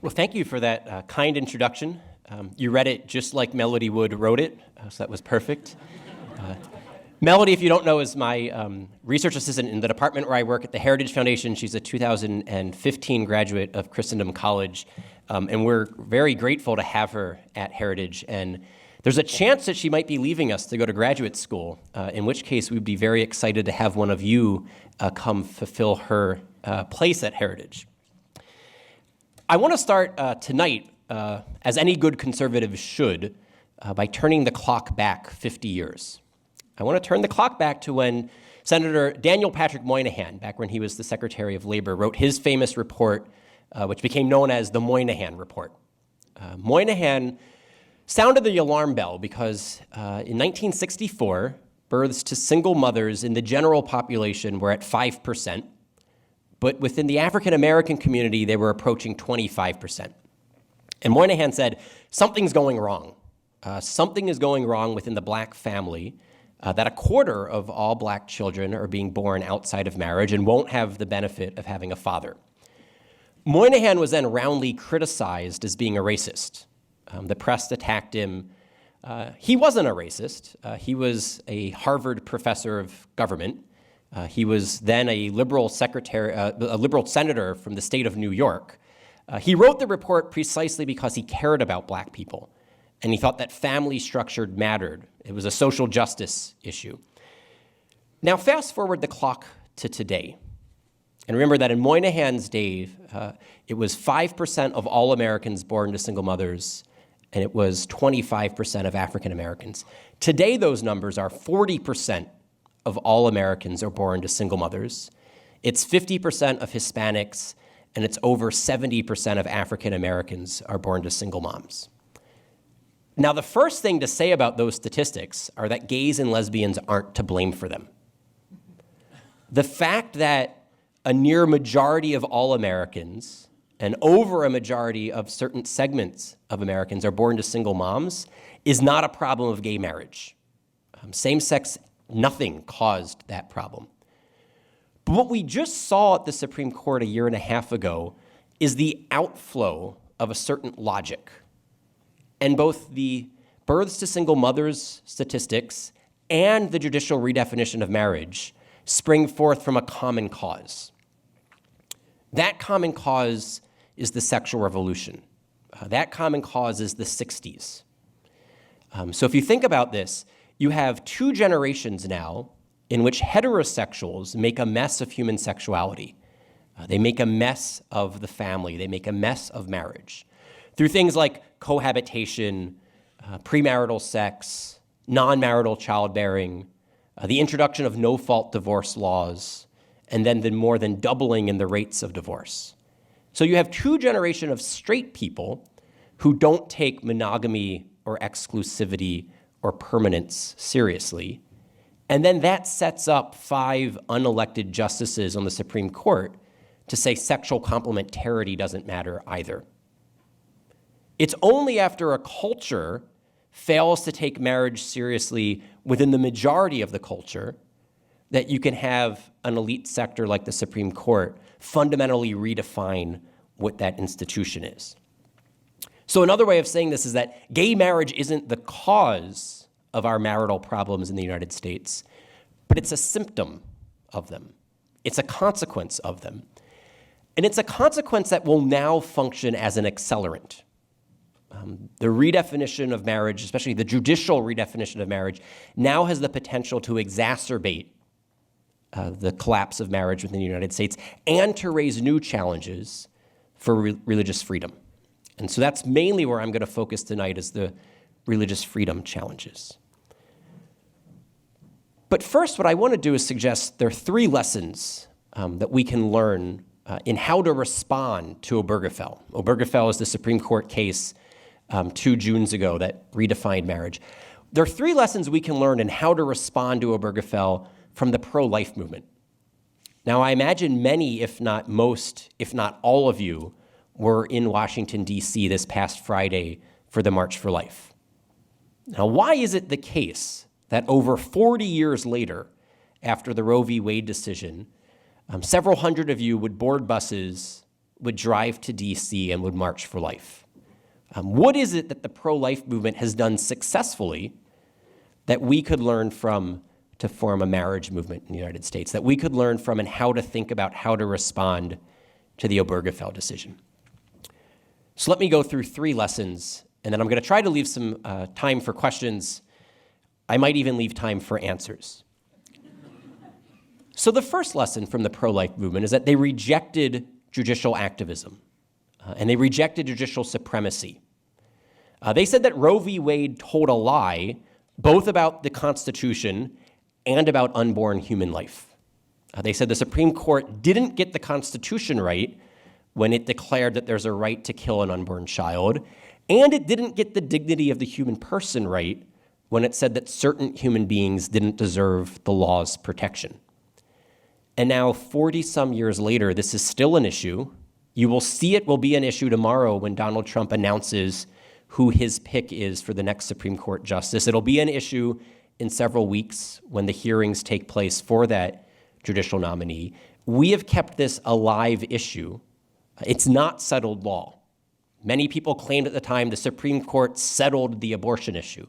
Well, thank you for that kind introduction. You read it just like Melody Wood wrote it, so that was perfect. Melody, if you don't know, is my research assistant in the department where I work at the Heritage Foundation. She's a 2015 graduate of Christendom College, and we're very grateful to have her at Heritage. And there's a chance that she might be leaving us to go to graduate school, in which case we'd be very excited to have one of you come fulfill her place at Heritage. I want to start tonight, as any good conservative should, by turning the clock back 50 years. I want to turn the clock back to when Senator Daniel Patrick Moynihan, back when he was the Secretary of Labor, wrote his famous report, which became known as the Moynihan Report. Moynihan sounded the alarm bell because in 1964, births to single mothers in the general population were at 5%, but within the African-American community, they were approaching 25%. And Moynihan said, something's going wrong. Something is going wrong within the black family, that a quarter of all black children are being born outside of marriage and won't have the benefit of having a father. Moynihan was then roundly criticized as being a racist. The press attacked him. He wasn't a racist. He was a Harvard professor of government. He was then a liberal senator from the state of New York. He wrote the report precisely because he cared about black people, and he thought that family structure mattered. It was a social justice issue. Now, fast forward the clock to today. And remember that in Moynihan's day, it was 5% of all Americans born to single mothers, and it was 25% of African Americans. Today, those numbers are 40% of all Americans are born to single mothers. It's 50% of Hispanics, and it's over 70% of African Americans are born to single moms. Now, the first thing to say about those statistics are that gays and lesbians aren't to blame for them. The fact that a near majority of all Americans and over a majority of certain segments of Americans are born to single moms is not a problem of gay marriage. Same-sex, nothing caused that problem. But what we just saw at the Supreme Court a year and a half ago is the outflow of a certain logic. And both the births to single mothers statistics and the judicial redefinition of marriage spring forth from a common cause. That common cause is the sexual revolution. That common cause is the 60s. So if you think about this, you have two generations now in which heterosexuals make a mess of human sexuality. They make a mess of the family. They make a mess of marriage through things like cohabitation, premarital sex, non-marital childbearing, the introduction of no-fault divorce laws, and then the more than doubling in the rates of divorce. So you have two generations of straight people who don't take monogamy or exclusivity or permanence seriously. And then that sets up 5 unelected justices on the Supreme Court to say sexual complementarity doesn't matter either. It's only after a culture fails to take marriage seriously within the majority of the culture that you can have an elite sector like the Supreme Court fundamentally redefine what that institution is. So another way of saying this is that gay marriage isn't the cause of our marital problems in the United States, but it's a symptom of them. It's a consequence of them. And it's a consequence that will now function as an accelerant. The redefinition of marriage, especially the judicial redefinition of marriage, now has the potential to exacerbate the collapse of marriage within the United States and to raise new challenges for religious freedom. And so that's mainly where I'm going to focus tonight, is the religious freedom challenges. But first, what I want to do is suggest there are 3 lessons that we can learn in how to respond to Obergefell. Obergefell is the Supreme Court case 2 Junes ago that redefined marriage. There are 3 lessons we can learn in how to respond to Obergefell from the pro-life movement. Now, I imagine many, if not most, if not all of you, were in Washington, D.C. this past Friday for the March for Life. Now, why is it the case that over 40 years later, after the Roe v. Wade decision, several hundred of you would board buses would drive to DC and would march for life? What is it that the pro-life movement has done successfully that we could learn from to form a marriage movement in the United States, that we could learn from and how to think about how to respond to the Obergefell decision? So let me go through 3 lessons, and then I'm going to try to leave some time for questions. I might even leave time for answers. So the first lesson from the pro-life movement is that they rejected judicial activism, and they rejected judicial supremacy. They said that Roe v. Wade told a lie, both about the Constitution and about unborn human life. They said the Supreme Court didn't get the Constitution right when it declared that there's a right to kill an unborn child, and it didn't get the dignity of the human person right when it said that certain human beings didn't deserve the law's protection. And now, 40-some years later, this is still an issue. You will see it will be an issue tomorrow when Donald Trump announces who his pick is for the next Supreme Court justice. It'll be an issue in several weeks when the hearings take place for that judicial nominee. We have kept this a live issue. It's not settled law. Many people claimed at the time the Supreme Court settled the abortion issue.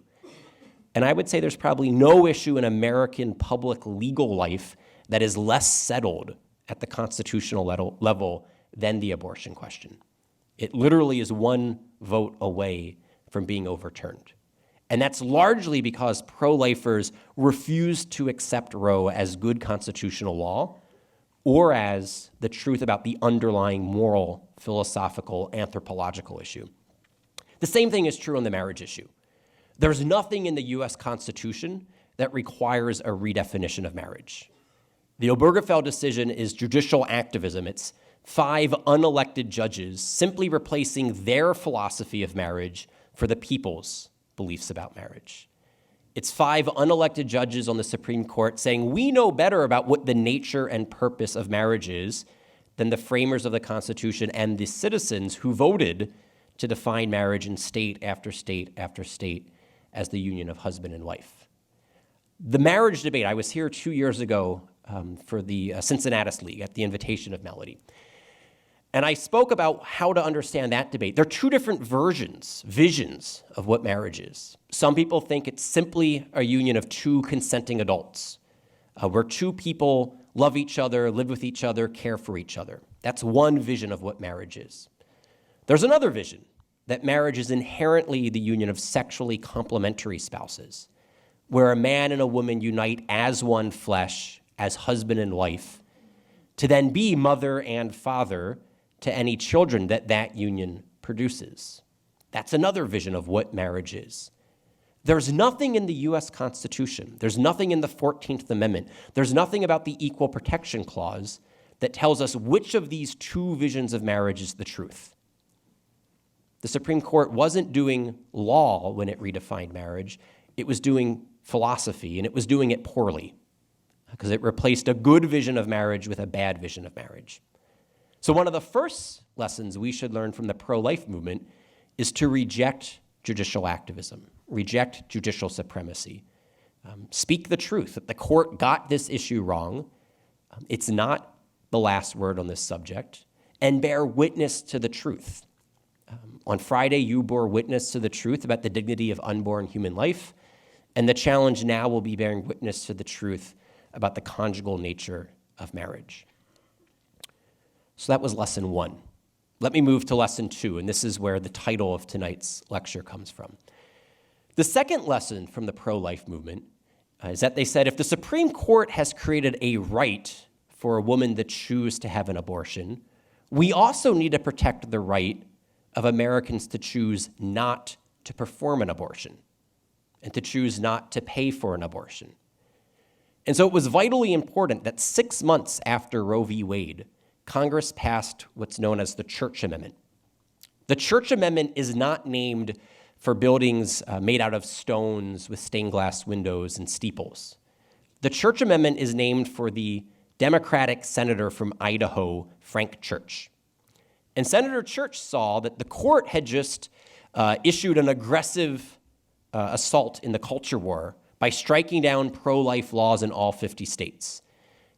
And I would say there's probably no issue in American public legal life that is less settled at the constitutional level than the abortion question. It literally is one vote away from being overturned. And that's largely because pro-lifers refused to accept Roe as good constitutional law or as the truth about the underlying moral, philosophical, anthropological issue. The same thing is true on the marriage issue. There's nothing in the US Constitution that requires a redefinition of marriage. The Obergefell decision is judicial activism. It's 5 unelected judges simply replacing their philosophy of marriage for the people's beliefs about marriage. It's 5 unelected judges on the Supreme Court saying, we know better about what the nature and purpose of marriage is than the framers of the Constitution and the citizens who voted to define marriage in state after state after state as the union of husband and wife. The marriage debate, I was here 2 years ago for the Cincinnatus League at the invitation of Melody. And I spoke about how to understand that debate. There are 2 different visions of what marriage is. Some people think it's simply a union of 2 consenting adults, where 2 people love each other, live with each other, care for each other. That's one vision of what marriage is. There's another vision, that marriage is inherently the union of sexually complementary spouses, where a man and a woman unite as one flesh, as husband and wife, to then be mother and father to any children that that union produces. That's another vision of what marriage is. There's nothing in the US Constitution, there's nothing in the 14th Amendment, there's nothing about the Equal Protection Clause that tells us which of these 2 visions of marriage is the truth. The Supreme Court wasn't doing law when it redefined marriage, it was doing philosophy, and it was doing it poorly, because it replaced a good vision of marriage with a bad vision of marriage. So one of the first lessons we should learn from the pro-life movement is to reject judicial activism, reject judicial supremacy. Speak the truth, that the court got this issue wrong. It's not the last word on this subject, and bear witness to the truth. On Friday, you bore witness to the truth about the dignity of unborn human life, and the challenge now will be bearing witness to the truth about the conjugal nature of marriage. So that was lesson 1. Let me move to lesson 2, and this is where the title of tonight's lecture comes from. The second lesson from the pro-life movement is that they said if the Supreme Court has created a right for a woman to choose to have an abortion, we also need to protect the right of Americans to choose not to perform an abortion and to choose not to pay for an abortion. And so it was vitally important that 6 months after Roe v. Wade, Congress passed what's known as the Church Amendment. The Church Amendment is not named for buildings made out of stones with stained glass windows and steeples. The Church Amendment is named for the Democratic senator from Idaho, Frank Church. And Senator Church saw that the court had just issued an aggressive assault in the culture war by striking down pro-life laws in all 50 states.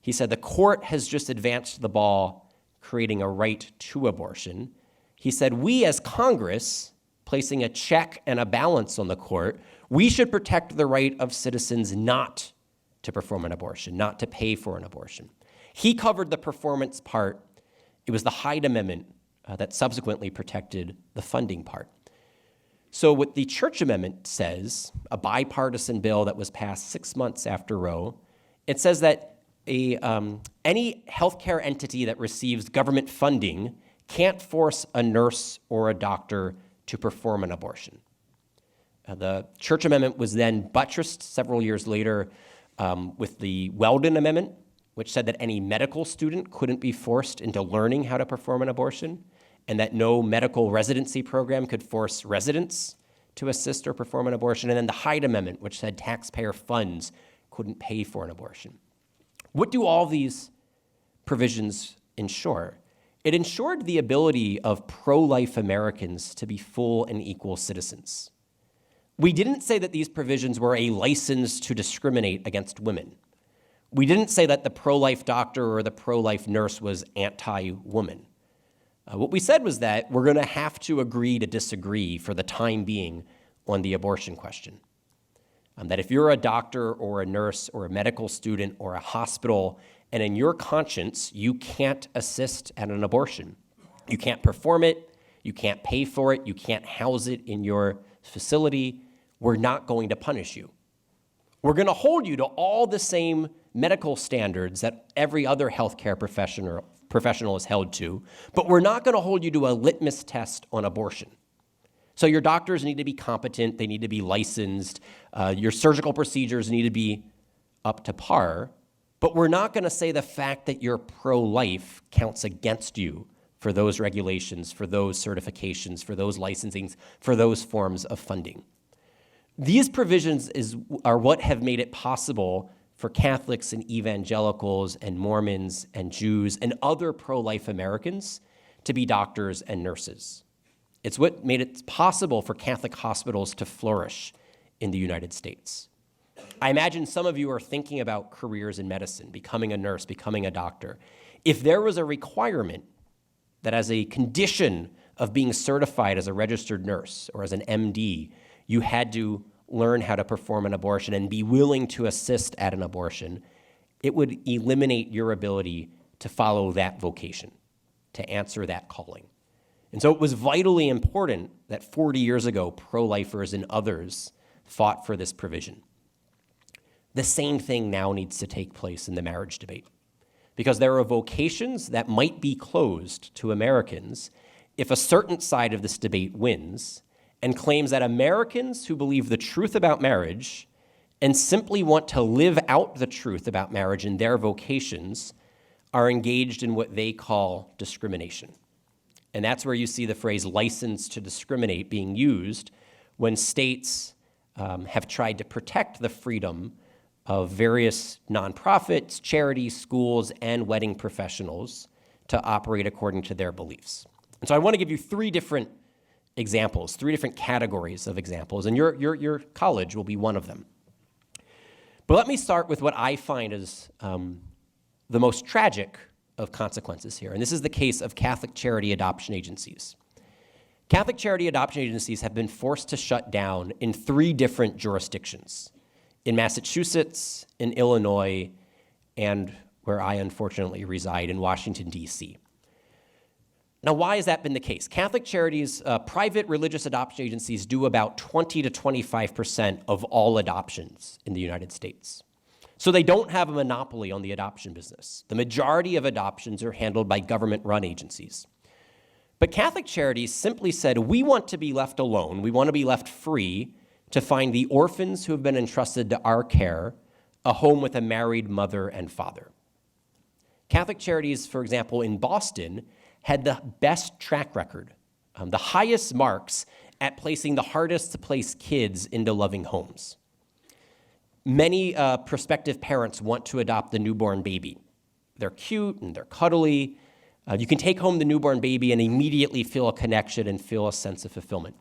He said the court has just advanced the ball, creating a right to abortion. He said, we as Congress, placing a check and a balance on the court, we should protect the right of citizens not to perform an abortion, not to pay for an abortion. He covered the performance part. It was the Hyde Amendment that subsequently protected the funding part. So what the Church Amendment says, a bipartisan bill that was passed 6 months after Roe, it says that any healthcare entity that receives government funding can't force a nurse or a doctor to perform an abortion. The Church Amendment was then buttressed several years later with the Weldon Amendment, which said that any medical student couldn't be forced into learning how to perform an abortion, and that no medical residency program could force residents to assist or perform an abortion. And then the Hyde Amendment, which said taxpayer funds couldn't pay for an abortion. What do all these provisions ensure? It ensured the ability of pro-life Americans to be full and equal citizens. We didn't say that these provisions were a license to discriminate against women. We didn't say that the pro-life doctor or the pro-life nurse was anti-woman. What we said was that we're going to have to agree to disagree for the time being on the abortion question. That if you're a doctor or a nurse or a medical student or a hospital, and in your conscience you can't assist at an abortion, you can't perform it, you can't pay for it, you can't house it in your facility, we're not going to punish you. We're going to hold you to all the same medical standards that every other healthcare professional is held to, but we're not going to hold you to a litmus test on abortion. So your doctors need to be competent, they need to be licensed, your surgical procedures need to be up to par, but we're not going to say the fact that you're pro-life counts against you for those regulations, for those certifications, for those licensings, for those forms of funding. These provisions are what have made it possible for Catholics and evangelicals and Mormons and Jews and other pro-life Americans to be doctors and nurses. It's what made it possible for Catholic hospitals to flourish in the United States. I imagine some of you are thinking about careers in medicine, becoming a nurse, becoming a doctor. If there was a requirement that as a condition of being certified as a registered nurse or as an MD, you had to learn how to perform an abortion and be willing to assist at an abortion, it would eliminate your ability to follow that vocation, to answer that calling. And so it was vitally important that 40 years ago, pro-lifers and others fought for this provision. The same thing now needs to take place in the marriage debate, because there are vocations that might be closed to Americans if a certain side of this debate wins and claims that Americans who believe the truth about marriage and simply want to live out the truth about marriage in their vocations are engaged in what they call discrimination. And that's where you see the phrase license to discriminate being used when states have tried to protect the freedom of various nonprofits, charities, schools, and wedding professionals to operate according to their beliefs. And so I want to give you three different examples, three different categories of examples, and your college will be one of them. But let me start with what I find is the most tragic of consequences here, and this is the case of Catholic charity adoption agencies. Catholic charity adoption agencies have been forced to shut down in 3 different jurisdictions, in Massachusetts, in Illinois, and where I unfortunately reside, in Washington, D.C. Now, why has that been the case? Catholic charities, private religious adoption agencies do about 20 to 25% of all adoptions in the United States. So they don't have a monopoly on the adoption business. The majority of adoptions are handled by government-run agencies. But Catholic charities simply said, we want to be left alone, we want to be left free to find the orphans who have been entrusted to our care a home with a married mother and father. Catholic charities, for example, in Boston, had the best track record, the highest marks at placing the hardest to place kids into loving homes. Many prospective parents want to adopt the newborn baby. They're cute and they're cuddly. You can take home the newborn baby and immediately feel a connection and feel a sense of fulfillment.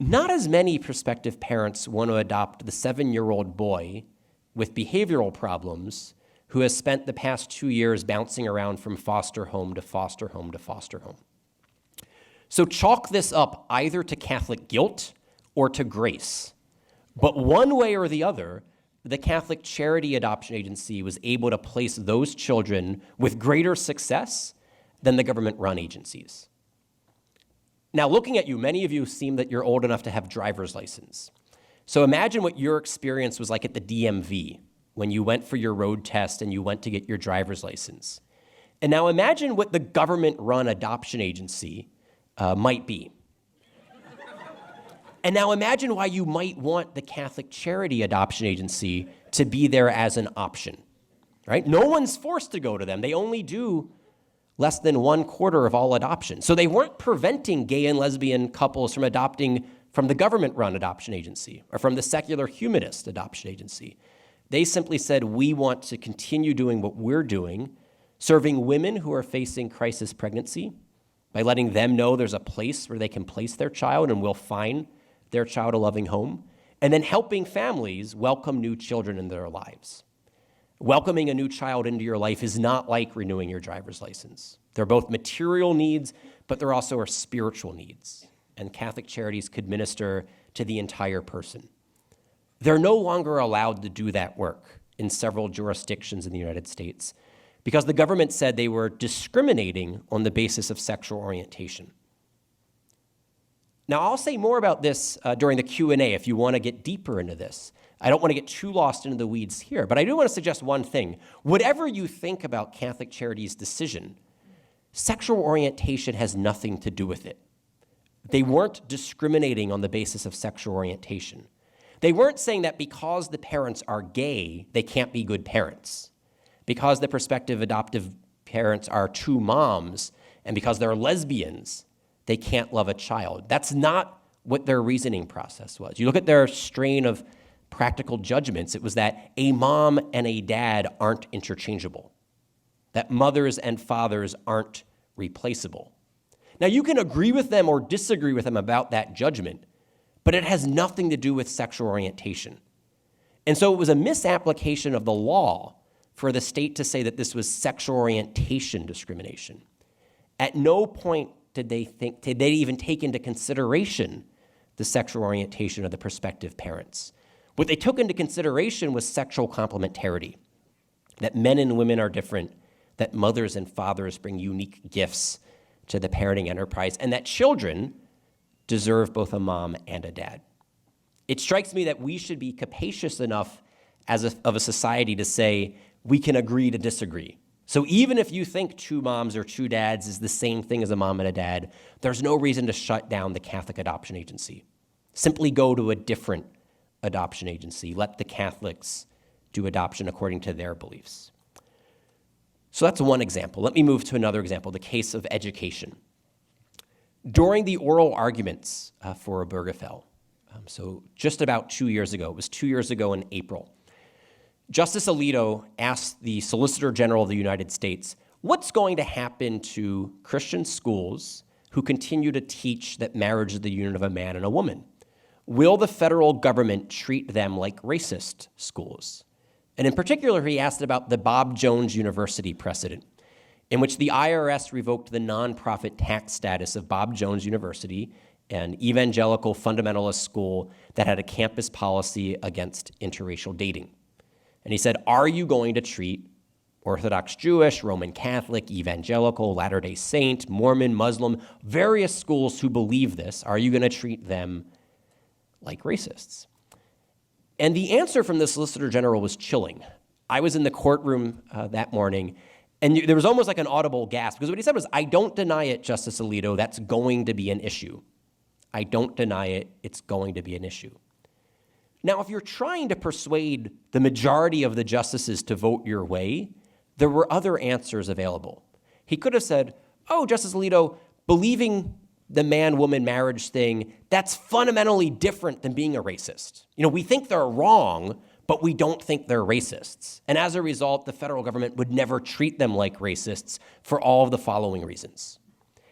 Not as many prospective parents want to adopt the 7-year-old boy with behavioral problems who has spent the past 2 years bouncing around from foster home to foster home to foster home. So chalk this up either to Catholic guilt or to grace. But one way or the other, the Catholic Charity Adoption Agency was able to place those children with greater success than the government-run agencies. Now, looking at you, many of you seem that you're old enough to have driver's license. So imagine what your experience was like at the DMV when you went for your road test and you went to get your driver's license. And now imagine what the government-run adoption agency might be. And now imagine why you might want the Catholic Charity Adoption Agency to be there as an option, right? No one's forced to go to them. They only do less than 1/4 of all adoptions. So they weren't preventing gay and lesbian couples from adopting from the government-run adoption agency or from the secular humanist adoption agency. They simply said, we want to continue doing what we're doing, serving women who are facing crisis pregnancy by letting them know there's a place where they can place their child and we'll find their child a loving home, and then helping families welcome new children into their lives. Welcoming a new child into your life is not like renewing your driver's license. They're both material needs, but there also are spiritual needs, and Catholic Charities could minister to the entire person. They're no longer allowed to do that work in several jurisdictions in the United States because the government said they were discriminating on the basis of sexual orientation. Now, I'll say more about this during the Q&A if you want to get deeper into this. I don't want to get too lost into the weeds here, but I do want to suggest one thing. Whatever you think about Catholic Charities' decision, sexual orientation has nothing to do with it. They weren't discriminating on the basis of sexual orientation. They weren't saying that because the parents are gay, they can't be good parents. Because the prospective adoptive parents are two moms, and because they're lesbians, they can't love a child. That's not what their reasoning process was. You look at their strain of practical judgments, it was that a mom and a dad aren't interchangeable, that mothers and fathers aren't replaceable. Now, you can agree with them or disagree with them about that judgment, but it has nothing to do with sexual orientation. And so it was a misapplication of the law for the state to say that this was sexual orientation discrimination. At no point did they even take into consideration the sexual orientation of the prospective parents. What they took into consideration was sexual complementarity, that men and women are different, that mothers and fathers bring unique gifts to the parenting enterprise, and that children deserve both a mom and a dad. It strikes me that we should be capacious enough of a society to say we can agree to disagree. So even if you think two moms or two dads is the same thing as a mom and a dad, there's no reason to shut down the Catholic Adoption Agency. Simply go to a different adoption agency. Let the Catholics do adoption according to their beliefs. So that's one example. Let me move to another example, the case of education. During the oral arguments for Obergefell, so just about 2 years ago, it was 2 years ago in April, Justice Alito asked the Solicitor General of the United States, what's going to happen to Christian schools who continue to teach that marriage is the union of a man and a woman? Will the federal government treat them like racist schools? And in particular, he asked about the Bob Jones University precedent, in which the IRS revoked the nonprofit tax status of Bob Jones University, an evangelical fundamentalist school that had a campus policy against interracial dating. And he said, are you going to treat Orthodox Jewish, Roman Catholic, Evangelical, Latter-day Saint, Mormon, Muslim, various schools who believe this, are you going to treat them like racists? And the answer from the Solicitor General was chilling. I was in the courtroom that morning, and there was almost like an audible gasp, because what he said was, I don't deny it, Justice Alito, that's going to be an issue. I don't deny it, it's going to be an issue. Now, if you're trying to persuade the majority of the justices to vote your way, there were other answers available. He could have said, oh, Justice Alito, believing the man-woman marriage thing, that's fundamentally different than being a racist. You know, we think they're wrong, but we don't think they're racists. And as a result, the federal government would never treat them like racists for all of the following reasons.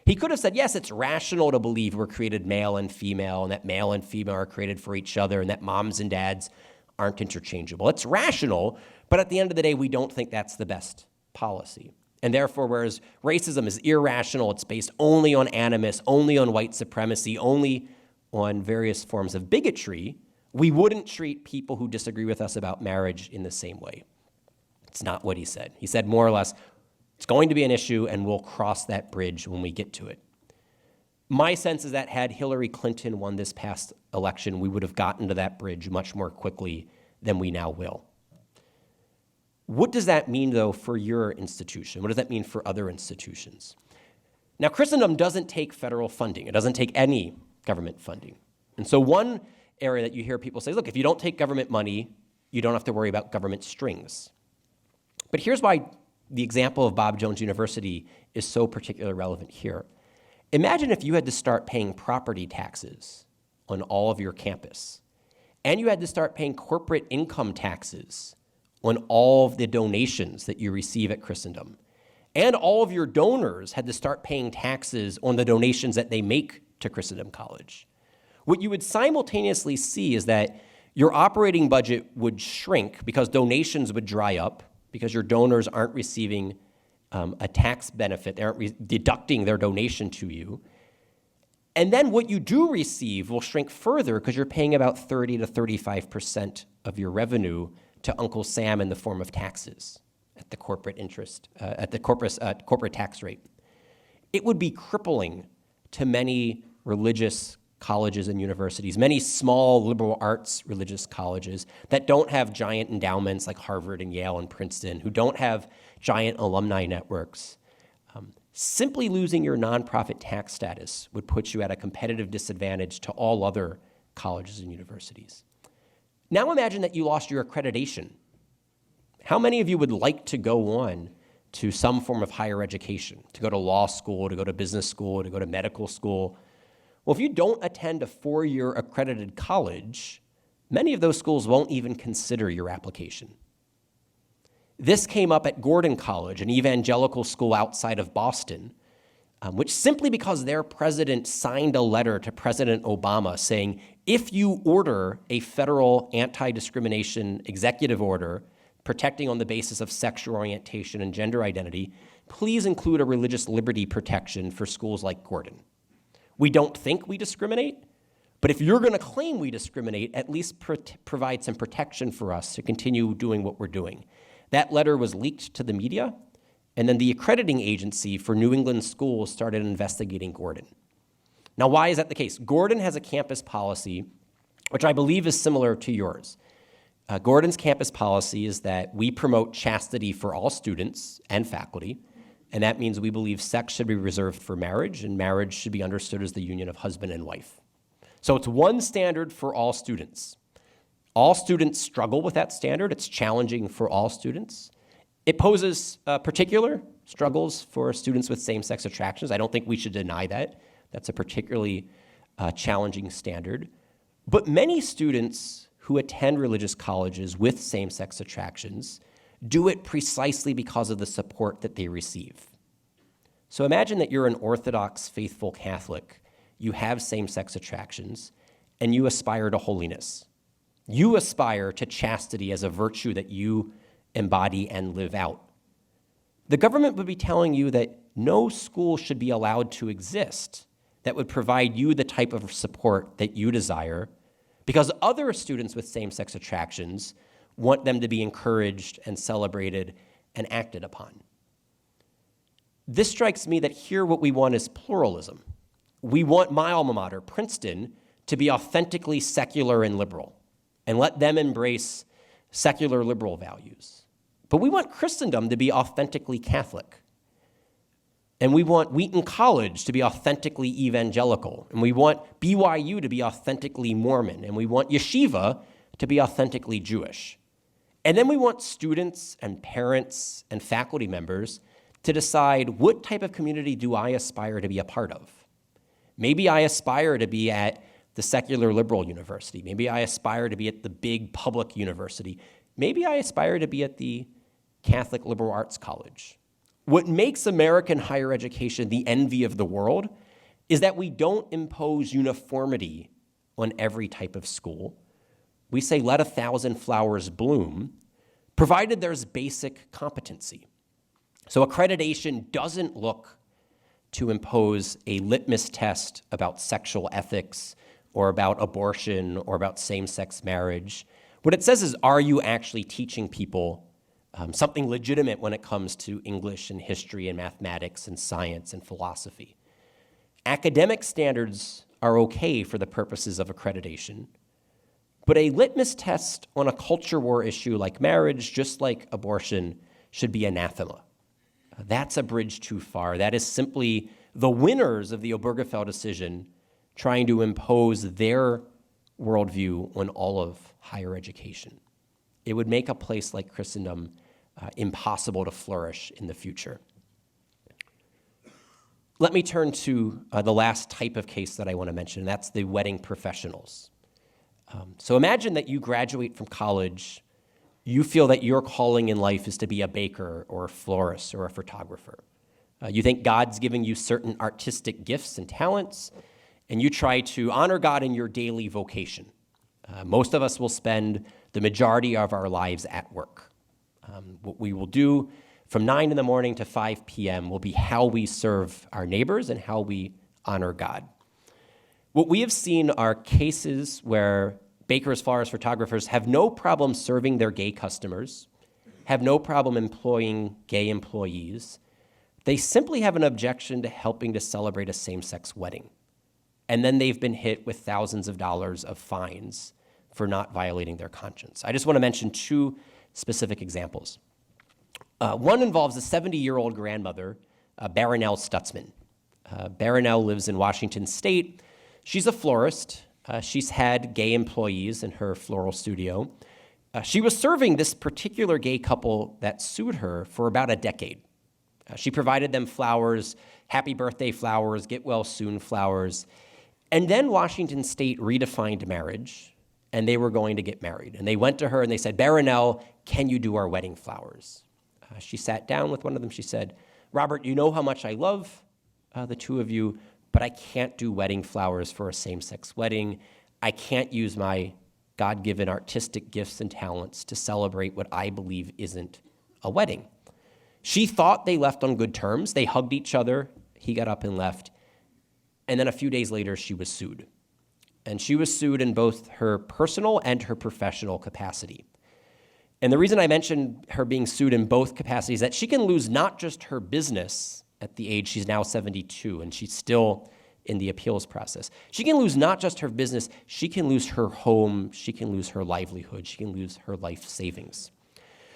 He could have said, yes, it's rational to believe we're created male and female, and that male and female are created for each other, and that moms and dads aren't interchangeable. It's rational, But at the end of the day, we don't think that's the best policy. And therefore, whereas racism is irrational, it's based only on animus, only on white supremacy, only on various forms of bigotry, we wouldn't treat people who disagree with us about marriage in the same way. It's not what he said. He said more or less, it's going to be an issue and we'll cross that bridge when we get to it. My sense is that had Hillary Clinton won this past election, we would have gotten to that bridge much more quickly than we now will. What does that mean, though, for your institution? What does that mean for other institutions? Now, Christendom doesn't take federal funding. It doesn't take any government funding. And so one area that you hear people say, look, if you don't take government money, you don't have to worry about government strings. But here's why the example of Bob Jones University is so particularly relevant here. Imagine if you had to start paying property taxes on all of your campus, and you had to start paying corporate income taxes on all of the donations that you receive at Christendom, and all of your donors had to start paying taxes on the donations that they make to Christendom College. What you would simultaneously see is that your operating budget would shrink because donations would dry up, because your donors aren't receiving a tax benefit, they aren't deducting their donation to you. And then what you do receive will shrink further because you're paying about 30 to 35% of your revenue to Uncle Sam in the form of taxes at the corporate interest, at the corporate tax rate. It would be crippling to many religious colleges and universities, many small liberal arts religious colleges that don't have giant endowments like Harvard and Yale and Princeton, who don't have giant alumni networks. Simply losing your nonprofit tax status would put you at a competitive disadvantage to all other colleges and universities. Now imagine that you lost your accreditation. How many of you would like to go on to some form of higher education, to go to law school, to go to business school, to go to medical school? Well, if you don't attend a 4-year accredited college, many of those schools won't even consider your application. This came up at Gordon College, an evangelical school outside of Boston, which simply because their president signed a letter to President Obama saying, if you order a federal anti-discrimination executive order protecting on the basis of sexual orientation and gender identity, please include a religious liberty protection for schools like Gordon. We don't think we discriminate, but if you're going to claim we discriminate, at least provide some protection for us to continue doing what we're doing. That letter was leaked to the media, and then the accrediting agency for New England schools started investigating Gordon. Now, why is that the case? Gordon has a campus policy, which I believe is similar to yours. Gordon's campus policy is that we promote chastity for all students and faculty, and that means we believe sex should be reserved for marriage, and marriage should be understood as the union of husband and wife. So it's one standard for all students. All students struggle with that standard. It's challenging for all students. It poses particular struggles for students with same-sex attractions. I don't think we should deny that. That's a particularly challenging standard. But many students who attend religious colleges with same-sex attractions do it precisely because of the support that they receive. So imagine that you're an Orthodox, faithful Catholic, you have same-sex attractions, and you aspire to holiness. You aspire to chastity as a virtue that you embody and live out. The government would be telling you that no school should be allowed to exist that would provide you the type of support that you desire, because other students with same-sex attractions want them to be encouraged and celebrated and acted upon. This strikes me that here what we want is pluralism. We want my alma mater, Princeton, to be authentically secular and liberal, and let them embrace secular liberal values. But we want Christendom to be authentically Catholic. And we want Wheaton College to be authentically evangelical. And we want BYU to be authentically Mormon. And we want Yeshiva to be authentically Jewish. And then we want students and parents and faculty members to decide, what type of community do I aspire to be a part of? Maybe I aspire to be at the secular liberal university. Maybe I aspire to be at the big public university. Maybe I aspire to be at the Catholic liberal arts college. What makes American higher education the envy of the world is that we don't impose uniformity on every type of school. We say, let 1,000 flowers bloom, provided there's basic competency. So accreditation doesn't look to impose a litmus test about sexual ethics or about abortion or about same-sex marriage. What it says is, are you actually teaching people something legitimate when it comes to English and history and mathematics and science and philosophy? Academic standards are okay for the purposes of accreditation, but a litmus test on a culture war issue like marriage, just like abortion, should be anathema. That's a bridge too far. That is simply the winners of the Obergefell decision trying to impose their worldview on all of higher education. It would make a place like Christendom impossible to flourish in the future. Let me turn to the last type of case that I want to mention, and that's the wedding professionals. So imagine that you graduate from college, you feel that your calling in life is to be a baker or a florist or a photographer. You think God's giving you certain artistic gifts and talents, and you try to honor God in your daily vocation. Most of us will spend the majority of our lives at work. What we will do from 9 in the morning to 5 p.m. will be how we serve our neighbors and how we honor God. What we have seen are cases where bakers, florists, photographers have no problem serving their gay customers, have no problem employing gay employees. They simply have an objection to helping to celebrate a same-sex wedding. And then they've been hit with thousands of dollars of fines for not violating their conscience. I just want to mention two specific examples. One involves a 70-year-old grandmother, Baronelle Stutzman. Baronelle lives in Washington State. She's a florist. She's had gay employees in her floral studio. She was serving this particular gay couple that sued her for about a decade. She provided them flowers, happy birthday flowers, get well soon flowers. And then Washington State redefined marriage, and they were going to get married. And they went to her and they said, Baronelle, can you do our wedding flowers? She sat down with one of them. She said, Robert, you know how much I love the two of you, but I can't do wedding flowers for a same-sex wedding. I can't use my God-given artistic gifts and talents to celebrate what I believe isn't a wedding. She thought they left on good terms. They hugged each other. He got up and left. And then a few days later, she was sued. And she was sued in both her personal and her professional capacity. And the reason I mentioned her being sued in both capacities is that she can lose not just her business at the age she's now 72, and she's still in the appeals process. She can lose not just her business, she can lose her home, she can lose her livelihood, she can lose her life savings.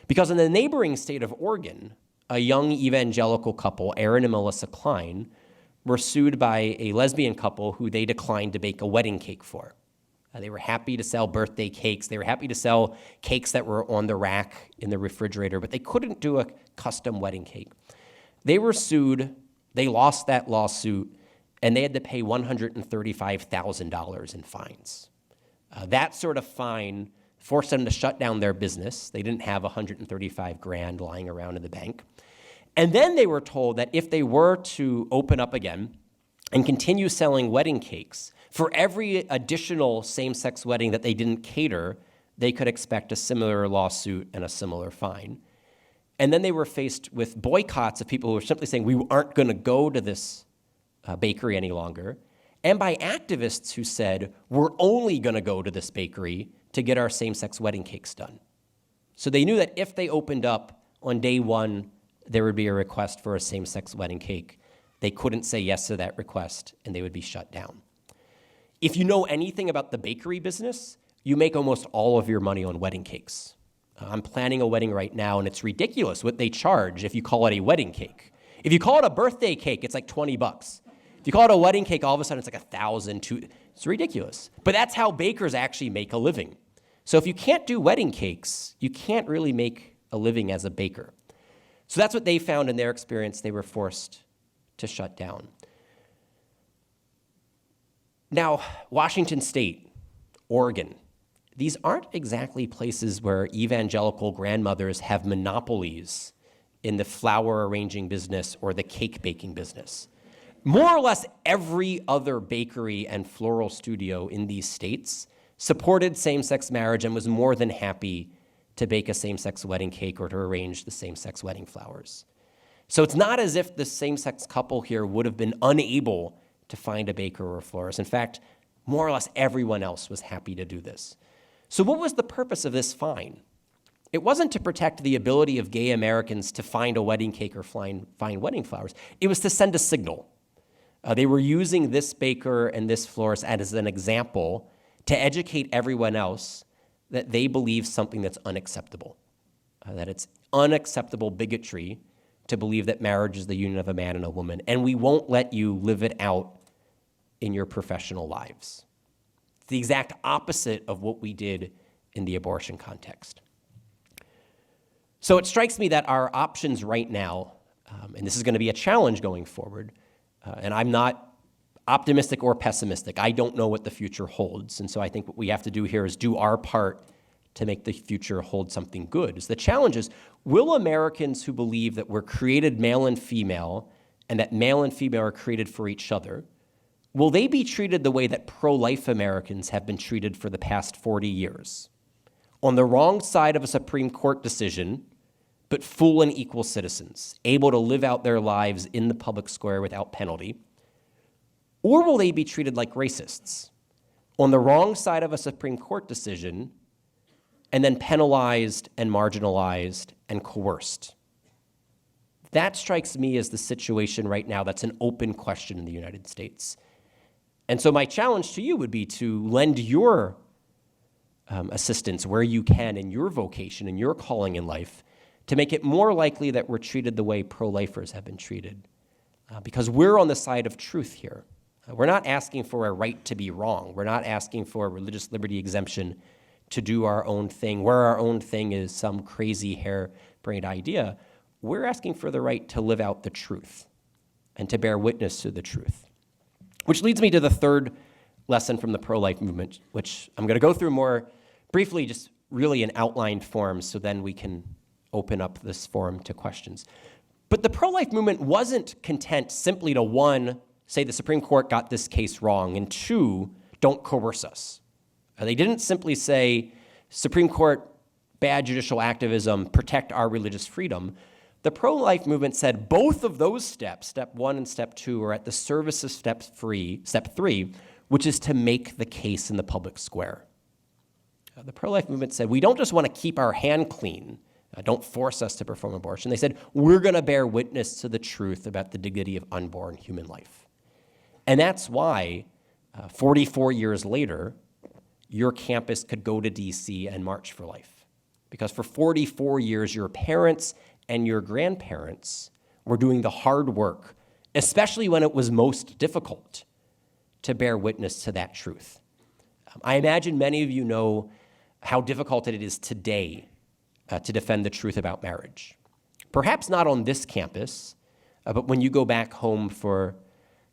Because in the neighboring state of Oregon, a young evangelical couple, Aaron and Melissa Klein, were sued by a lesbian couple who they declined to bake a wedding cake for. They were happy to sell birthday cakes. They were happy to sell cakes that were on the rack in the refrigerator, but they couldn't do a custom wedding cake. They were sued. They lost that lawsuit, and they had to pay $135,000 in fines. That sort of fine forced them to shut down their business. They didn't have $135,000 lying around in the bank. And then they were told that if they were to open up again and continue selling wedding cakes, for every additional same-sex wedding that they didn't cater, they could expect a similar lawsuit and a similar fine. And then they were faced with boycotts of people who were simply saying, we aren't going to go to this bakery any longer, and by activists who said, we're only going to go to this bakery to get our same-sex wedding cakes done. So they knew that if they opened up on day one, there would be a request for a same-sex wedding cake. They couldn't say yes to that request, and they would be shut down. If you know anything about the bakery business, you make almost all of your money on wedding cakes. I'm planning a wedding right now, and it's ridiculous what they charge if you call it a wedding cake. If you call it a birthday cake, it's like $20. If you call it a wedding cake, all of a sudden it's like $1,000. It's ridiculous. But that's how bakers actually make a living. So if you can't do wedding cakes, you can't really make a living as a baker. So that's what they found in their experience. They were forced to shut down. Now, Washington State, Oregon, these aren't exactly places where evangelical grandmothers have monopolies in the flower arranging business or the cake baking business. More or less every other bakery and floral studio in these states supported same-sex marriage and was more than happy to bake a same-sex wedding cake or to arrange the same-sex wedding flowers. So it's not as if the same-sex couple here would have been unable to find a baker or a florist. In fact, more or less everyone else was happy to do this. So what was the purpose of this fine? It wasn't to protect the ability of gay Americans to find a wedding cake or find wedding flowers. It was to send a signal. They were using this baker and this florist as an example to educate everyone else that they believe something that's unacceptable, that it's unacceptable bigotry to believe that marriage is the union of a man and a woman, and we won't let you live it out in your professional lives. It's the exact opposite of what we did in the abortion context. So it strikes me that our options right now, and this is going to be a challenge going forward, and I'm not optimistic or pessimistic. I don't know what the future holds, and so I think what we have to do here is do our part to make the future hold something good. The challenge is, will Americans who believe that we're created male and female and that male and female are created for each other, will they be treated the way that pro-life Americans have been treated for the past 40 years? On the wrong side of a Supreme Court decision, but full and equal citizens, able to live out their lives in the public square without penalty? Or will they be treated like racists, on the wrong side of a Supreme Court decision, and then penalized and marginalized and coerced? That strikes me as the situation right now that's an open question in the United States. And so my challenge to you would be to lend your assistance where you can in your vocation and your calling in life to make it more likely that we're treated the way pro-lifers have been treated. Because we're on the side of truth here. We're not asking for a right to be wrong. We're not asking for a religious liberty exemption to do our own thing, where our own thing is some crazy harebrained idea. We're asking for the right to live out the truth and to bear witness to the truth. Which leads me to the third lesson from the pro-life movement, which I'm going to go through more briefly, just really in outlined form, so then we can open up this forum to questions. But the pro-life movement wasn't content simply to, one, say the Supreme Court got this case wrong, and two, don't coerce us. They didn't simply say, Supreme Court, bad judicial activism, protect our religious freedom. The pro-life movement said both of those steps, step one and step two, are at the service of step three, which is to make the case in the public square. The pro-life movement said, we don't just want to keep our hand clean, don't force us to perform abortion. They said, we're going to bear witness to the truth about the dignity of unborn human life. And that's why 44 years later, your campus could go to DC and march for life. Because for 44 years, your parents and your grandparents were doing the hard work, especially when it was most difficult, to bear witness to that truth. I imagine many of you know how difficult it is today to defend the truth about marriage. Perhaps not on this campus, but when you go back home for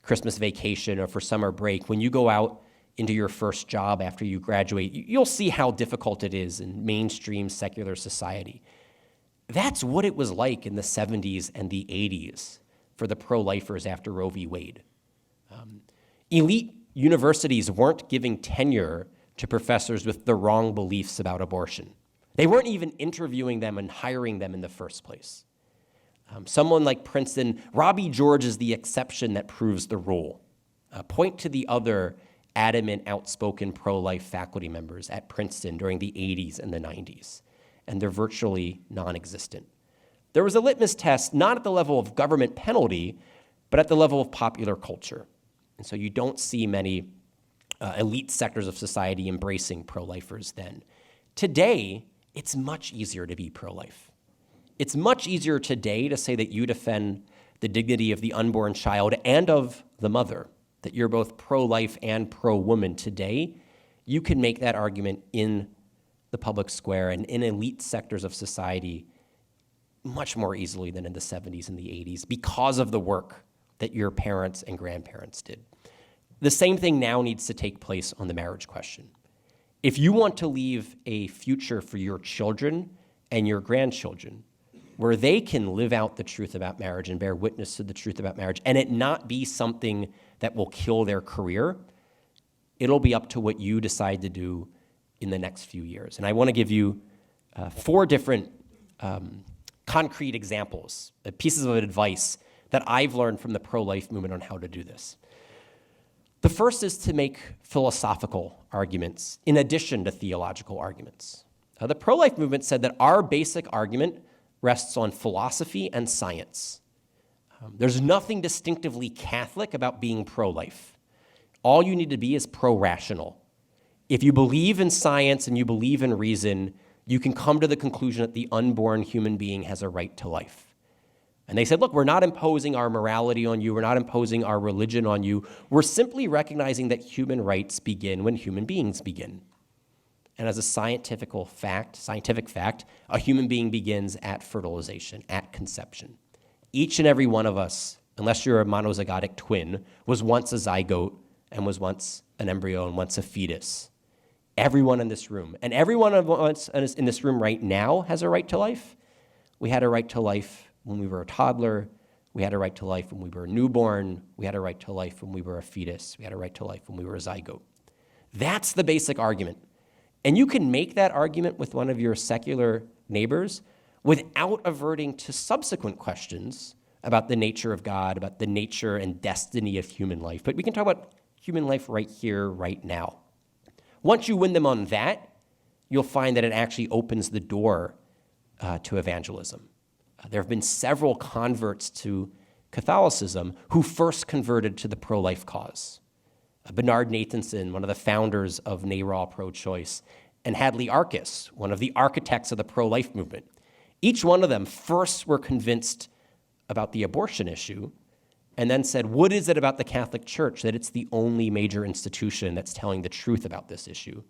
Christmas vacation or for summer break, when you go out into your first job after you graduate, you'll see how difficult it is in mainstream secular society. That's what it was like in the 70s and the 80s for the pro-lifers after Roe v. Wade. Elite universities weren't giving tenure to professors with the wrong beliefs about abortion. They weren't even interviewing them and hiring them in the first place. Someone like Princeton, Robbie George is the exception that proves the rule. Point to the other adamant, outspoken pro-life faculty members at Princeton during the 80s and the 90s, and they're virtually non-existent. There was a litmus test, not at the level of government penalty, but at the level of popular culture. And so you don't see many elite sectors of society embracing pro-lifers then. Today, it's much easier to be pro-life. It's much easier today to say that you defend the dignity of the unborn child and of the mother, that you're both pro-life and pro-woman today. You can make that argument in the public square and in elite sectors of society much more easily than in the 70s and the 80s because of the work that your parents and grandparents did. The same thing now needs to take place on the marriage question. If you want to leave a future for your children and your grandchildren where they can live out the truth about marriage and bear witness to the truth about marriage and it not be something that will kill their career, it'll be up to what you decide to do in the next few years. And I want to give you four different concrete examples, pieces of advice that I've learned from the pro-life movement on how to do this. The first is to make philosophical arguments in addition to theological arguments. The pro-life movement said that our basic argument rests on philosophy and science. There's nothing distinctively Catholic about being pro-life. All you need to be is pro-rational. If you believe in science and you believe in reason, you can come to the conclusion that the unborn human being has a right to life. And they said, look, we're not imposing our morality on you. We're not imposing our religion on you. We're simply recognizing that human rights begin when human beings begin. And as a scientific fact, a human being begins at fertilization, at conception. Each and every one of us, unless you're a monozygotic twin, was once a zygote and was once an embryo and once a fetus. Everyone in this room, and everyone of us in this room right now has a right to life. We had a right to life when we were a toddler. We had a right to life when we were a newborn. We had a right to life when we were a fetus. We had a right to life when we were a zygote. That's the basic argument. And you can make that argument with one of your secular neighbors without averting to subsequent questions about the nature of God, about the nature and destiny of human life. But we can talk about human life right here, right now. Once you win them on that, you'll find that it actually opens the door to evangelism. There have been several converts to Catholicism who first converted to the pro-life cause. Bernard Nathanson, one of the founders of NARAL pro-choice, and Hadley Arkes, one of the architects of the pro-life movement. Each one of them first were convinced about the abortion issue and then said, what is it about the Catholic Church that it's the only major institution that's telling the truth about this issue?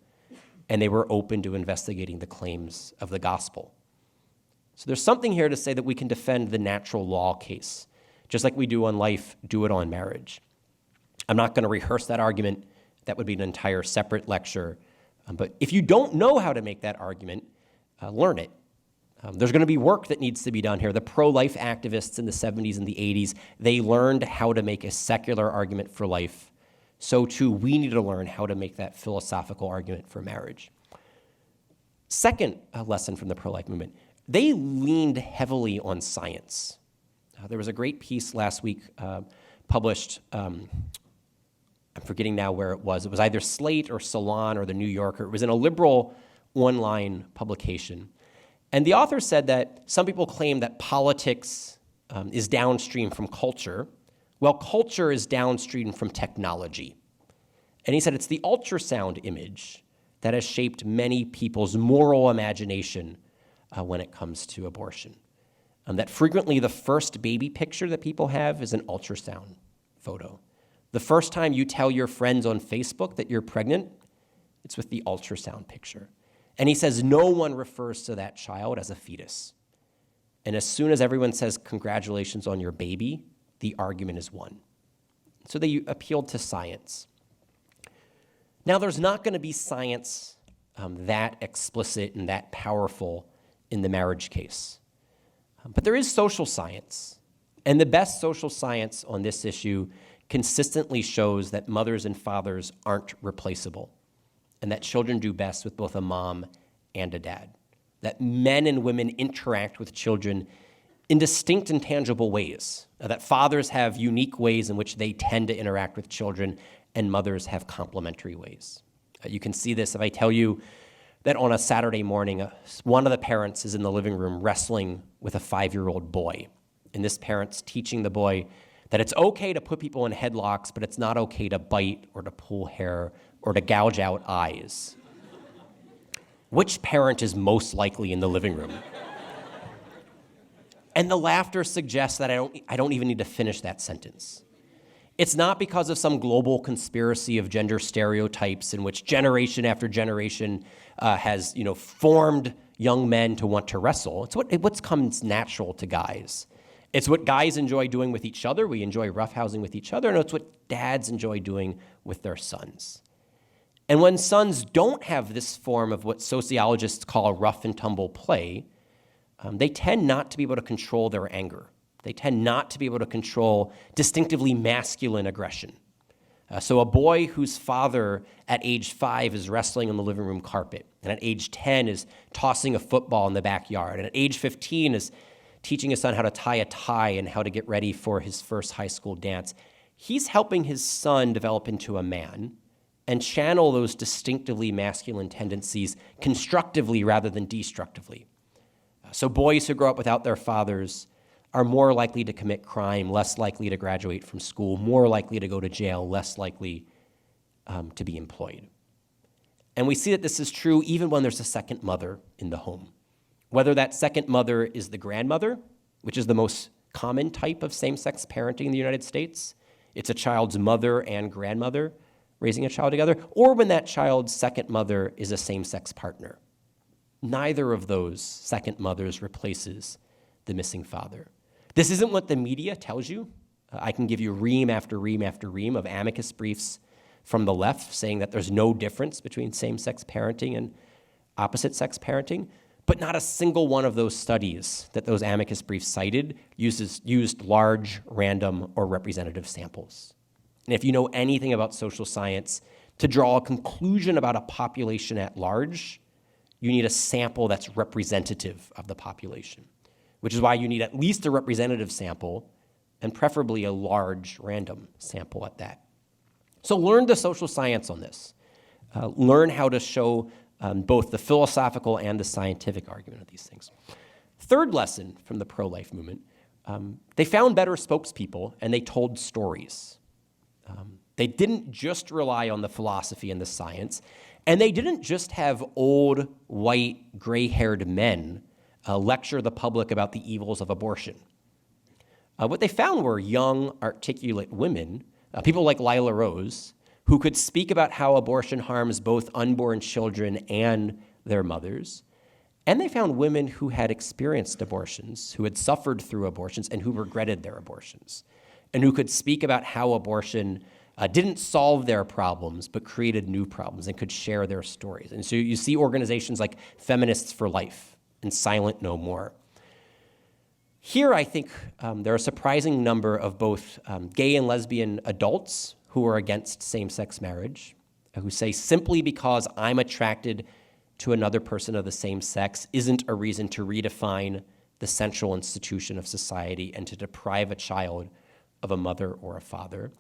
And they were open to investigating the claims of the gospel. So there's something here to say that we can defend the natural law case, just like we do on life, do it on marriage. I'm not going to rehearse that argument. That would be an entire separate lecture. But if you don't know how to make that argument, learn it. There's going to be work that needs to be done here. The pro-life activists in the 70s and the 80s, they learned how to make a secular argument for life. So too, we need to learn how to make that philosophical argument for marriage. Second lesson from the pro-life movement, they leaned heavily on science. There was a great piece last week published, I'm forgetting now where it was. It was either Slate or Salon or the New Yorker. It was in a liberal online publication. And the author said that some people claim that politics is downstream from culture. Well, culture is downstream from technology. And he said it's the ultrasound image that has shaped many people's moral imagination when it comes to abortion. That frequently the first baby picture that people have is an ultrasound photo. The first time you tell your friends on Facebook that you're pregnant, it's with the ultrasound picture. And he says no one refers to that child as a fetus. And as soon as everyone says congratulations on your baby, the argument is won. So they appealed to science. Now there's not going to be science that explicit and that powerful in the marriage case. But there is social science. And the best social science on this issue consistently shows that mothers and fathers aren't replaceable, and that children do best with both a mom and a dad, that men and women interact with children in distinct and tangible ways, that fathers have unique ways in which they tend to interact with children, and mothers have complementary ways. You can see this if I tell you that on a Saturday morning, one of the parents is in the living room wrestling with a 5-year-old boy, and this parent's teaching the boy that it's okay to put people in headlocks, but it's not okay to bite or to pull hair or to gouge out eyes. Which parent is most likely in the living room? And the laughter suggests that I don't even need to finish that sentence. It's not because of some global conspiracy of gender stereotypes in which generation after generation has formed young men to want to wrestle. It's what comes natural to guys. It's what guys enjoy doing with each other. We enjoy roughhousing with each other, and it's what dads enjoy doing with their sons. And when sons don't have this form of what sociologists call rough and tumble play, they tend not to be able to control their anger. They tend not to be able to control distinctively masculine aggression. So a boy whose father at age 5 is wrestling on the living room carpet, and at age 10 is tossing a football in the backyard, and at age 15 is teaching his son how to tie a tie and how to get ready for his first high school dance, he's helping his son develop into a man and channel those distinctively masculine tendencies constructively rather than destructively. So boys who grow up without their fathers are more likely to commit crime, less likely to graduate from school, more likely to go to jail, less likely to be employed. And we see that this is true even when there's a second mother in the home. Whether that second mother is the grandmother, which is the most common type of same-sex parenting in the United States, it's a child's mother and grandmother raising a child together, or when that child's second mother is a same-sex partner. Neither of those second mothers replaces the missing father. This isn't what the media tells you. I can give you ream after ream after ream of amicus briefs from the left saying that there's no difference between same-sex parenting and opposite-sex parenting, but not a single one of those studies that those amicus briefs cited used large, random, or representative samples. And if you know anything about social science, to draw a conclusion about a population at large, you need a sample that's representative of the population, which is why you need at least a representative sample and preferably a large random sample at that. So learn the social science on this. Learn how to show both the philosophical and the scientific argument of these things. Third lesson from the pro-life movement, they found better spokespeople and they told stories. They didn't just rely on the philosophy and the science, and they didn't just have old, white, gray-haired men lecture the public about the evils of abortion. What they found were young, articulate women, people like Lila Rose, who could speak about how abortion harms both unborn children and their mothers. And they found women who had experienced abortions, who had suffered through abortions, and who regretted their abortions, and who could speak about how abortion didn't solve their problems, but created new problems and could share their stories. And so you see organizations like Feminists for Life and Silent No More. Here, I think there are a surprising number of both gay and lesbian adults who are against same-sex marriage, who say simply because I'm attracted to another person of the same sex isn't a reason to redefine the central institution of society and to deprive a child of a mother or a father.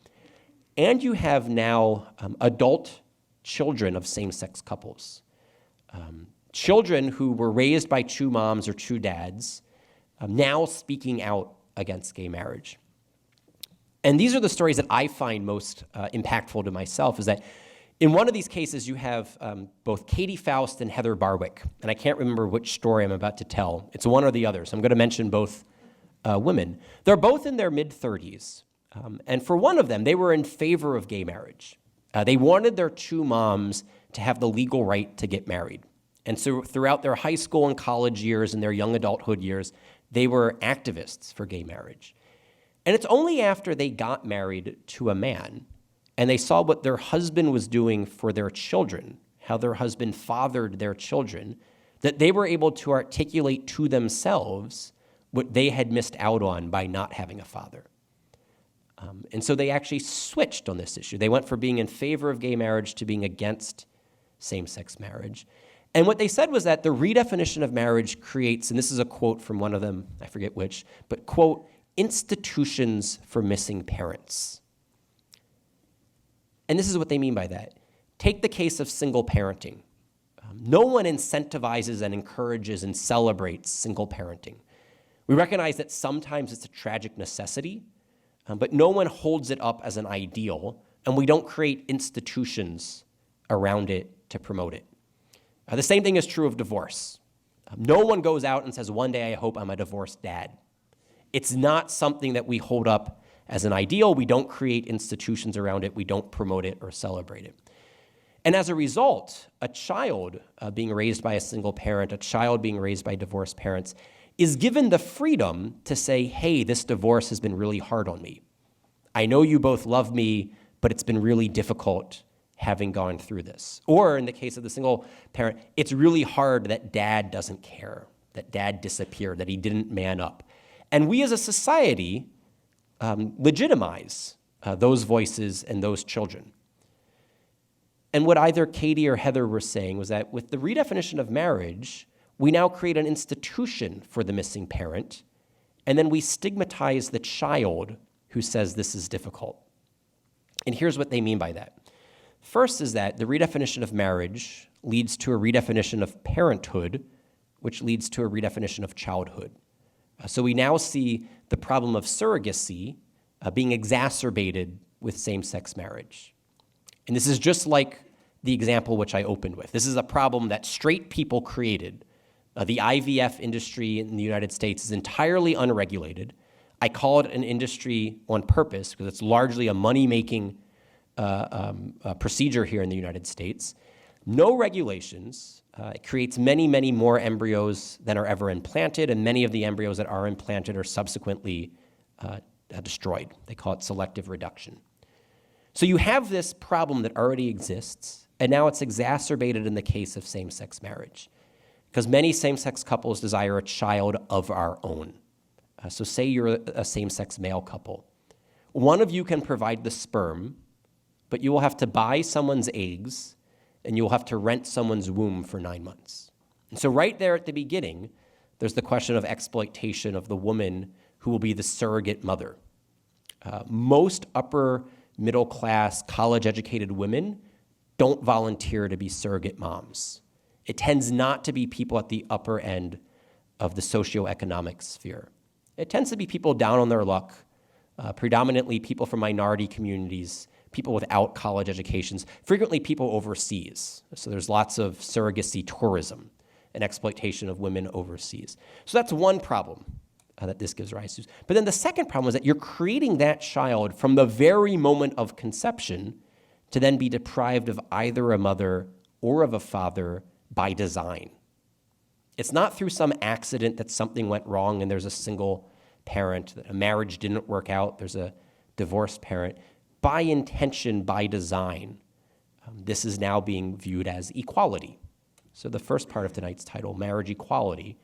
And you have now adult children of same-sex couples, children who were raised by two moms or two dads, now speaking out against gay marriage. And these are the stories that I find most impactful to myself, is that in one of these cases you have both Katie Faust and Heather Barwick, and I can't remember which story I'm about to tell. It's one or the other, so I'm going to mention both women. They're both in their mid-30s, and for one of them, they were in favor of gay marriage. They wanted their two moms to have the legal right to get married. And so throughout their high school and college years and their young adulthood years, they were activists for gay marriage. And it's only after they got married to a man and they saw what their husband was doing for their children, how their husband fathered their children, that they were able to articulate to themselves what they had missed out on by not having a father. And so they actually switched on this issue. They went from being in favor of gay marriage to being against same-sex marriage. And what they said was that the redefinition of marriage creates, and this is a quote from one of them, I forget which, but quote, institutions for missing parents. And this is what they mean by that. Take the case of single parenting. No one incentivizes and encourages and celebrates single parenting. We recognize that sometimes it's a tragic necessity, but no one holds it up as an ideal, and we don't create institutions around it to promote it. The same thing is true of divorce. No one goes out and says, one day I hope I'm a divorced dad. It's not something that we hold up as an ideal. We don't create institutions around it. We don't promote it or celebrate it. And as a result, a child being raised by a single parent, a child being raised by divorced parents, is given the freedom to say, hey, this divorce has been really hard on me. I know you both love me, but it's been really difficult having gone through this. Or in the case of the single parent, it's really hard that dad doesn't care, that dad disappeared, that he didn't man up. And we as a society legitimize those voices and those children. And what either Katie or Heather were saying was that with the redefinition of marriage, we now create an institution for the missing parent, and then we stigmatize the child who says this is difficult. And here's what they mean by that. First is that the redefinition of marriage leads to a redefinition of parenthood, which leads to a redefinition of childhood. So we now see the problem of surrogacy being exacerbated with same-sex marriage. And this is just like the example which I opened with. This is a problem that straight people created. The IVF industry in the United States is entirely unregulated. I call it an industry on purpose because it's largely a money-making procedure here in the United States. No regulations. It creates many, many more embryos than are ever implanted, and many of the embryos that are implanted are subsequently destroyed. They call it selective reduction. So you have this problem that already exists, and now it's exacerbated in the case of same-sex marriage, because many same-sex couples desire a child of our own. So say you're a same-sex male couple. One of you can provide the sperm, but you will have to buy someone's eggs, and you will have to rent someone's womb for 9 months. And so right there at the beginning, there's the question of exploitation of the woman who will be the surrogate mother. Most upper middle class, college-educated women don't volunteer to be surrogate moms. It tends not to be people at the upper end of the socioeconomic sphere. It tends to be people down on their luck, predominantly people from minority communities, people without college educations, frequently people overseas. So there's lots of surrogacy tourism and exploitation of women overseas. So that's one problem that this gives rise to. But then the second problem is that you're creating that child from the very moment of conception to then be deprived of either a mother or of a father by design. It's not through some accident that something went wrong and there's a single parent, that a marriage didn't work out, there's a divorced parent. By intention, by design, this is now being viewed as equality. So the first part of tonight's title, Marriage Equality,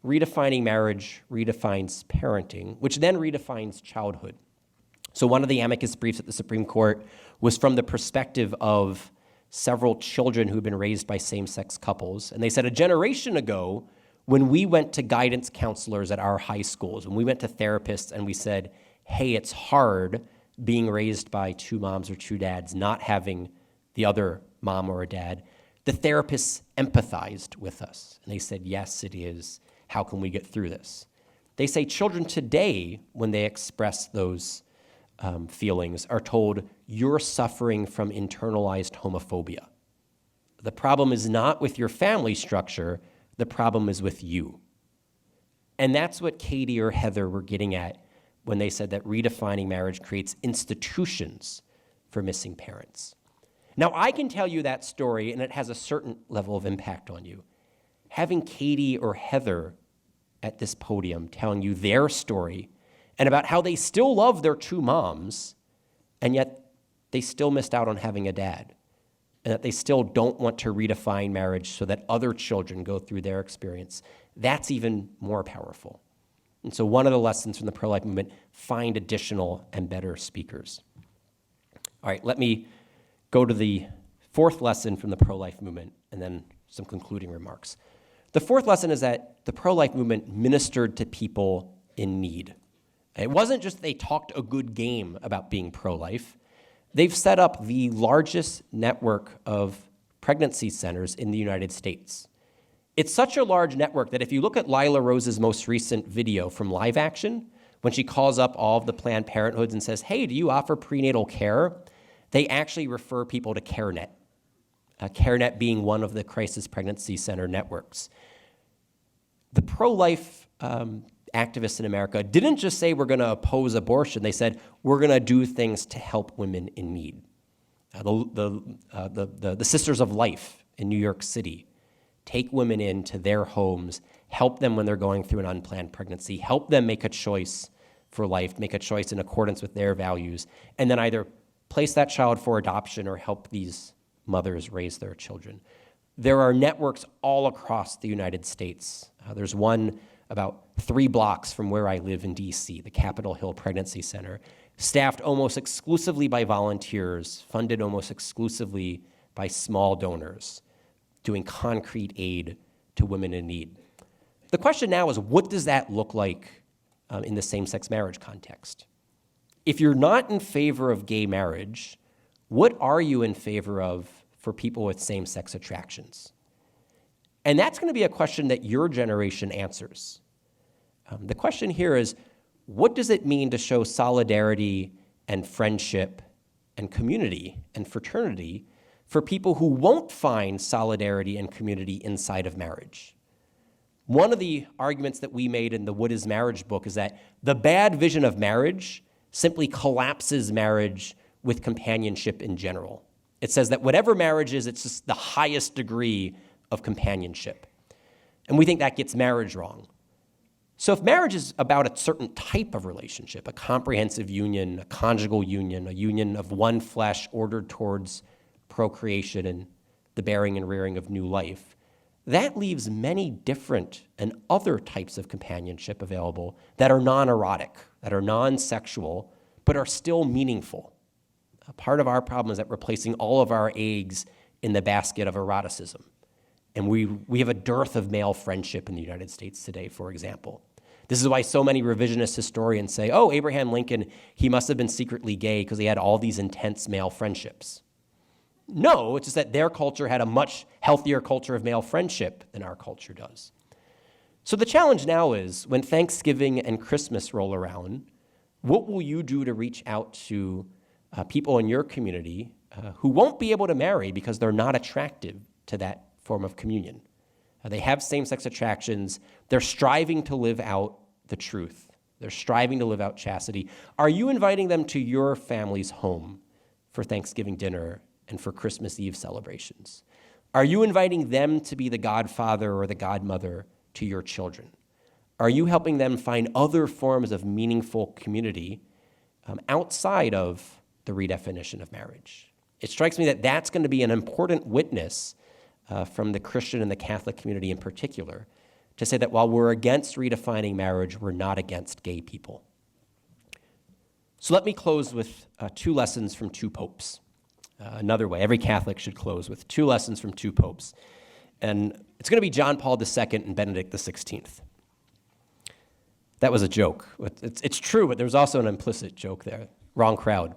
redefining marriage redefines parenting, which then redefines childhood. So one of the amicus briefs at the Supreme Court was from the perspective of several children who've been raised by same-sex couples. And they said a generation ago, when we went to guidance counselors at our high schools, when we went to therapists and we said, hey, it's hard being raised by two moms or two dads, not having the other mom or a dad, the therapists empathized with us. And they said, yes, it is. How can we get through this? They say children today, when they express those feelings, are told, you're suffering from internalized homophobia. The problem is not with your family structure, the problem is with you. And that's what Katie or Heather were getting at when they said that redefining marriage creates institutions for missing parents. Now, I can tell you that story, and it has a certain level of impact on you. Having Katie or Heather at this podium telling you their story and about how they still love their two moms, and yet they still missed out on having a dad, and that they still don't want to redefine marriage so that other children go through their experience, that's even more powerful. And so one of the lessons from the pro-life movement, find additional and better speakers. All right, let me go to the fourth lesson from the pro-life movement and then some concluding remarks. The fourth lesson is that the pro-life movement ministered to people in need. It wasn't just they talked a good game about being pro-life. They've set up the largest network of pregnancy centers in the United States. It's such a large network that if you look at Lila Rose's most recent video from Live Action, when she calls up all of the Planned Parenthoods and says, hey, do you offer prenatal care? They actually refer people to CareNet, CareNet being one of the crisis pregnancy center networks. The pro-life activists in America didn't just say we're going to oppose abortion. They said we're going to do things to help women in need. The Sisters of Life in New York City take women into their homes, help them when they're going through an unplanned pregnancy, help them make a choice for life, make a choice in accordance with their values, and then either place that child for adoption or help these mothers raise their children. There are networks all across the United States. There's one about 3 blocks from where I live in DC, the Capitol Hill Pregnancy Center. staffed almost exclusively by volunteers, funded almost exclusively by small donors, doing concrete aid to women in need. The question now is, what does that look like in the same-sex marriage context? If you're not in favor of gay marriage, what are you in favor of for people with same-sex attractions? And that's going to be a question that your generation answers. The question here is, what does it mean to show solidarity and friendship and community and fraternity for people who won't find solidarity and community inside of marriage? One of the arguments that we made in the What is Marriage book is that the bad vision of marriage simply collapses marriage with companionship in general. It says that whatever marriage is, it's just the highest degree of companionship. And we think that gets marriage wrong. So if marriage is about a certain type of relationship, a comprehensive union, a conjugal union, a union of one flesh ordered towards procreation and the bearing and rearing of new life, that leaves many different and other types of companionship available that are non-erotic, that are non-sexual, but are still meaningful. A part of our problem is that we're placing all of our eggs in the basket of eroticism. And we have a dearth of male friendship in the United States today, for example. This is why so many revisionist historians say, oh, Abraham Lincoln, he must have been secretly gay because he had all these intense male friendships. No, it's just that their culture had a much healthier culture of male friendship than our culture does. So the challenge now is, when Thanksgiving and Christmas roll around, what will you do to reach out to people in your community who won't be able to marry because they're not attracted to that form of communion? They have same-sex attractions. They're striving to live out the truth. They're striving to live out chastity. Are you inviting them to your family's home for Thanksgiving dinner and for Christmas Eve celebrations? Are you inviting them to be the godfather or the godmother to your children? Are you helping them find other forms of meaningful community outside of the redefinition of marriage? It strikes me that that's going to be an important witness from the Christian and the Catholic community in particular, to say that while we're against redefining marriage, we're not against gay people. So let me close with two lessons from two popes. Another way, every Catholic should close with two lessons from two popes. And it's going to be John Paul II and Benedict XVI. That was a joke. It's true, but there's also an implicit joke there. Wrong crowd.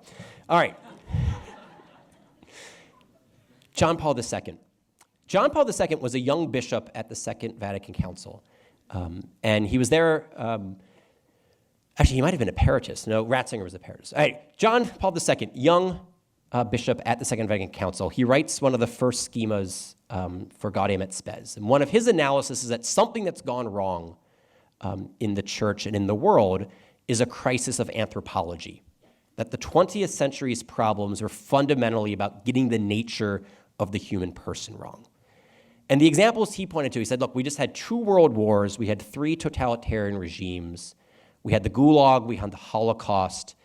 All right. John Paul II. John Paul II was a young bishop at the Second Vatican Council. And he was there, actually, he might have been emeritus. No, Ratzinger was emeritus. All right, John Paul II, young bishop at the Second Vatican Council. He writes one of the first schemas for Gaudium et Spes. And one of his analysis is that something that's gone wrong in the church and in the world is a crisis of anthropology. That the 20th century's problems are fundamentally about getting the nature of the human person wrong. And the examples he pointed to, he said, look, we just had 2 world wars, we had 3 totalitarian regimes, we had the Gulag, we had the Holocaust.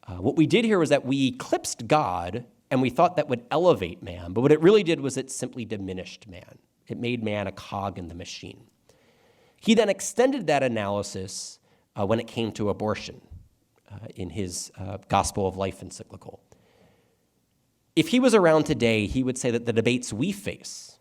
What we did here was that we eclipsed God, and we thought that would elevate man, but what it really did was it simply diminished man. It made man a cog in the machine. He then extended that analysis when it came to abortion in his Gospel of Life encyclical. If he was around today, he would say that the debates we face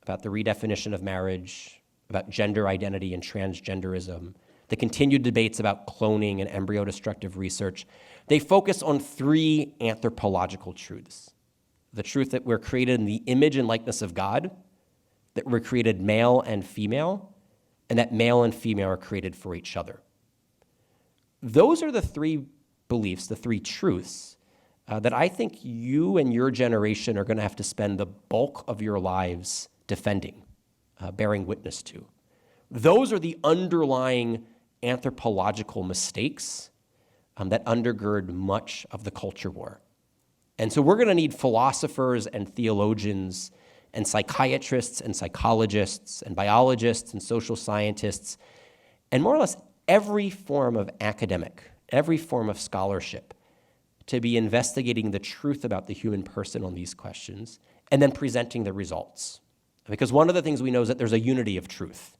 about the redefinition of marriage, about gender identity and transgenderism, the continued debates about cloning and embryo-destructive research, they focus on 3 anthropological truths. The truth that we're created in the image and likeness of God, that we're created male and female, and that male and female are created for each other. Those are the 3 beliefs, the 3 truths, that I think you and your generation are going to have to spend the bulk of your lives defending, bearing witness to. Those are the underlying anthropological mistakes that undergird much of the culture war. And so we're going to need philosophers and theologians and psychiatrists and psychologists and biologists and social scientists and more or less every form of academic, every form of scholarship to be investigating the truth about the human person on these questions and then presenting the results. Because one of the things we know is that there's a unity of truth.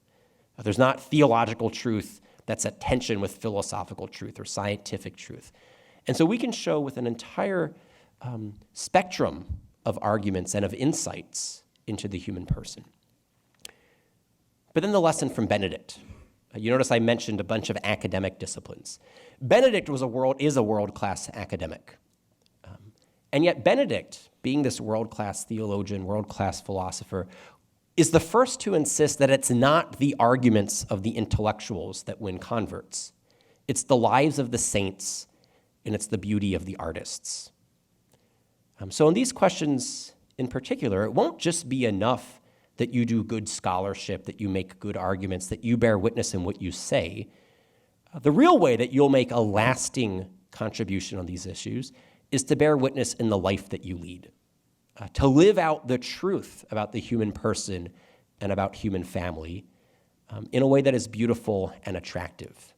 There's not theological truth that's at tension with philosophical truth or scientific truth. And so we can show with an entire spectrum of arguments and of insights into the human person. But then the lesson from Benedict. You notice I mentioned a bunch of academic disciplines. Benedict is a world-class academic. And yet Benedict, being this world-class theologian, world-class philosopher, is the first to insist that it's not the arguments of the intellectuals that win converts. It's the lives of the saints, and it's the beauty of the artists. So in these questions in particular, it won't just be enough that you do good scholarship, that you make good arguments, that you bear witness in what you say. The real way that you'll make a lasting contribution on these issues is to bear witness in the life that you lead, to live out the truth about the human person and about human family in a way that is beautiful and attractive.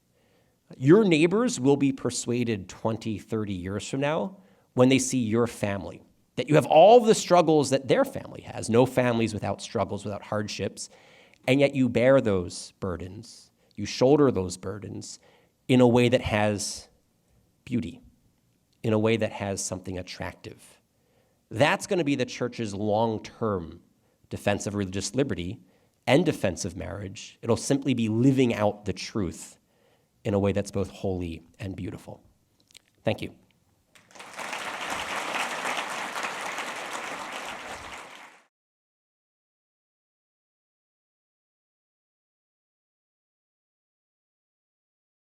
Your neighbors will be persuaded 20, 30 years from now when they see your family, that you have all the struggles that their family has, no families without struggles, without hardships, and yet you bear those burdens, you shoulder those burdens in a way that has beauty, in a way that has something attractive. That's going to be the church's long-term defense of religious liberty and defense of marriage. It'll simply be living out the truth in a way that's both holy and beautiful. Thank you.